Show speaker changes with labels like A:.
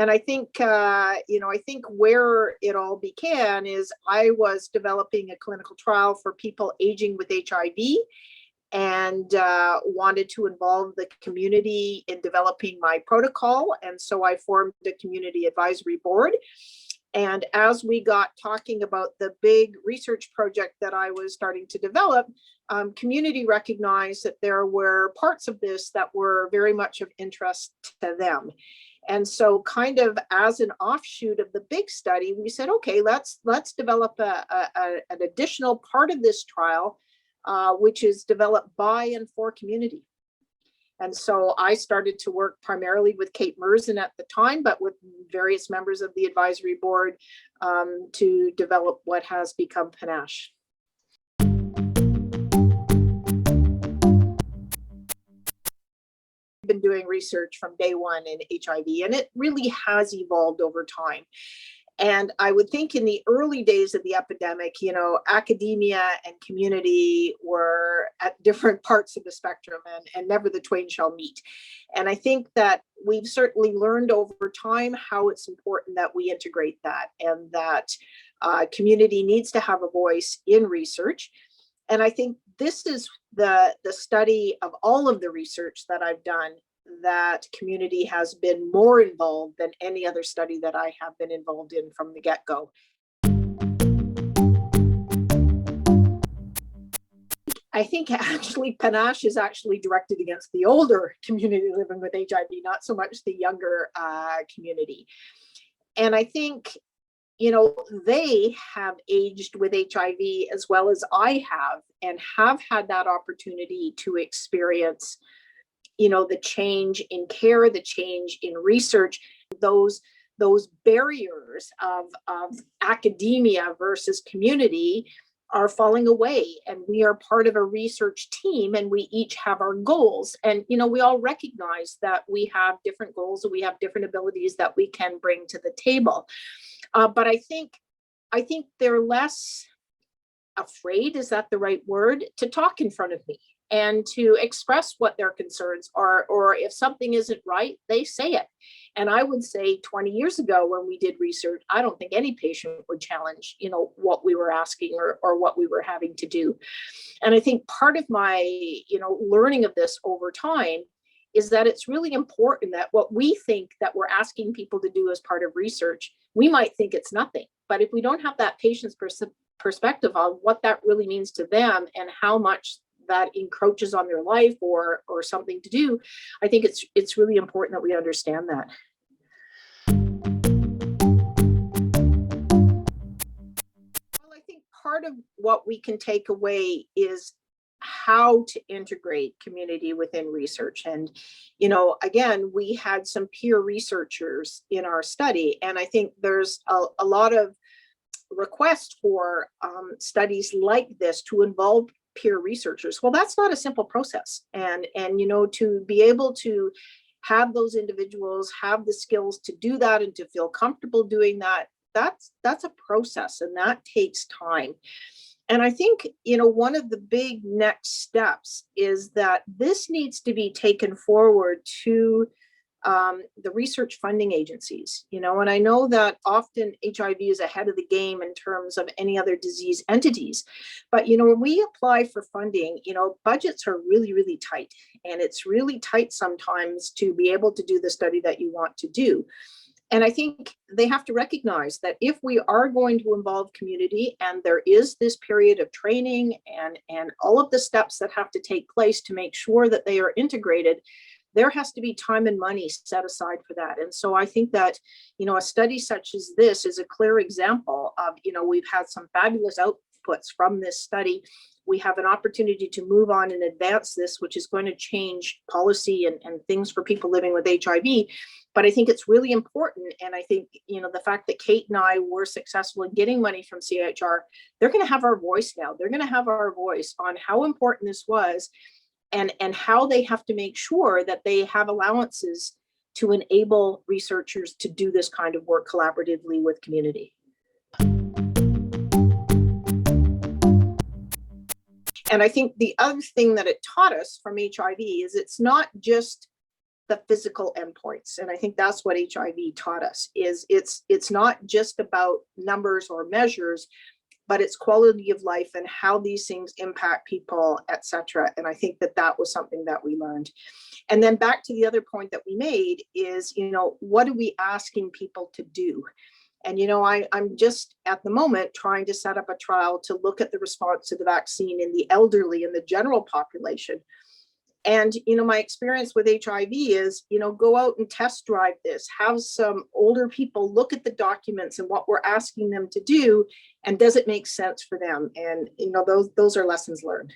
A: And I think, I think where it all began is I was developing a clinical trial for people aging with HIV, and wanted to involve the community in developing my protocol. And so I formed a community advisory board. And as we got talking about the big research project that I was starting to develop, community recognized that there were parts of this that were very much of interest to them. And so kind of as an offshoot of the big study, we said, okay, let's develop an additional part of this trial, which is developed by and for community. And so I started to work primarily with Kate Merzen at the time, but with various members of the advisory board, to develop what has become Panache. Been doing research from day one in HIV, and it really has evolved over time. And I would think in the early days of the epidemic, academia and community were at different parts of the spectrum, and never the twain shall meet. And I think that we've certainly learned over time how it's important that we integrate that, and that community needs to have a voice in research. And I think this is the study of all of the research that I've done, that community has been more involved than any other study that I have been involved in from the get-go. I think actually Panache is actually directed against the older community living with HIV, not so much the younger community. And I think, they have aged with HIV as well as I have, and have had that opportunity to experience, the change in care, the change in research, those barriers of academia versus community are falling away. And we are part of a research team, and we each have our goals. And, we all recognize that we have different goals, and we have different abilities that we can bring to the table. But I think they're less afraid, is that the right word, to talk in front of me and to express what their concerns are, or if something isn't right, they say it. And I would say 20 years ago when we did research, I don't think any patient would challenge, what we were asking or what we were having to do. And I think part of my, learning of this over time is that it's really important that what we think that we're asking people to do as part of research, we might think it's nothing. But if we don't have that patient's perspective on what that really means to them and how much that encroaches on their life or something to do, I think it's really important that we understand that. Well, I think part of what we can take away is how to integrate community within research. And, again, we had some peer researchers in our study, and I think there's a lot of requests for studies like this to involve peer researchers. Well, that's not a simple process. And to be able to have those individuals have the skills to do that and to feel comfortable doing that, that's a process, and that takes time. And I think, one of the big next steps is that this needs to be taken forward to the research funding agencies, and I know that often HIV is ahead of the game in terms of any other disease entities. But, when we apply for funding, budgets are really, really tight. And it's really tight sometimes to be able to do the study that you want to do. And I think they have to recognize that if we are going to involve community, and there is this period of training and all of the steps that have to take place to make sure that they are integrated, there has to be time and money set aside for that. And so I think that, a study such as this is a clear example of, we've had some fabulous outputs from this study. We have an opportunity to move on and advance this, which is going to change policy and things for people living with HIV. But I think it's really important. And I think, the fact that Kate and I were successful in getting money from CHR, they're going to have our voice now. They're going to have our voice on how important this was, and how they have to make sure that they have allowances to enable researchers to do this kind of work collaboratively with community. And I think the other thing that it taught us from HIV is it's not just the physical endpoints. And I think that's what HIV taught us, is it's not just about numbers or measures, but it's quality of life and how these things impact people, etc. And I think that that was something that we learned. And then back to the other point that we made is, what are we asking people to do? And, I'm just at the moment trying to set up a trial to look at the response to the vaccine in the elderly and the general population. And, my experience with HIV is, go out and test drive this, have some older people look at the documents and what we're asking them to do, and does it make sense for them? And, those are lessons learned.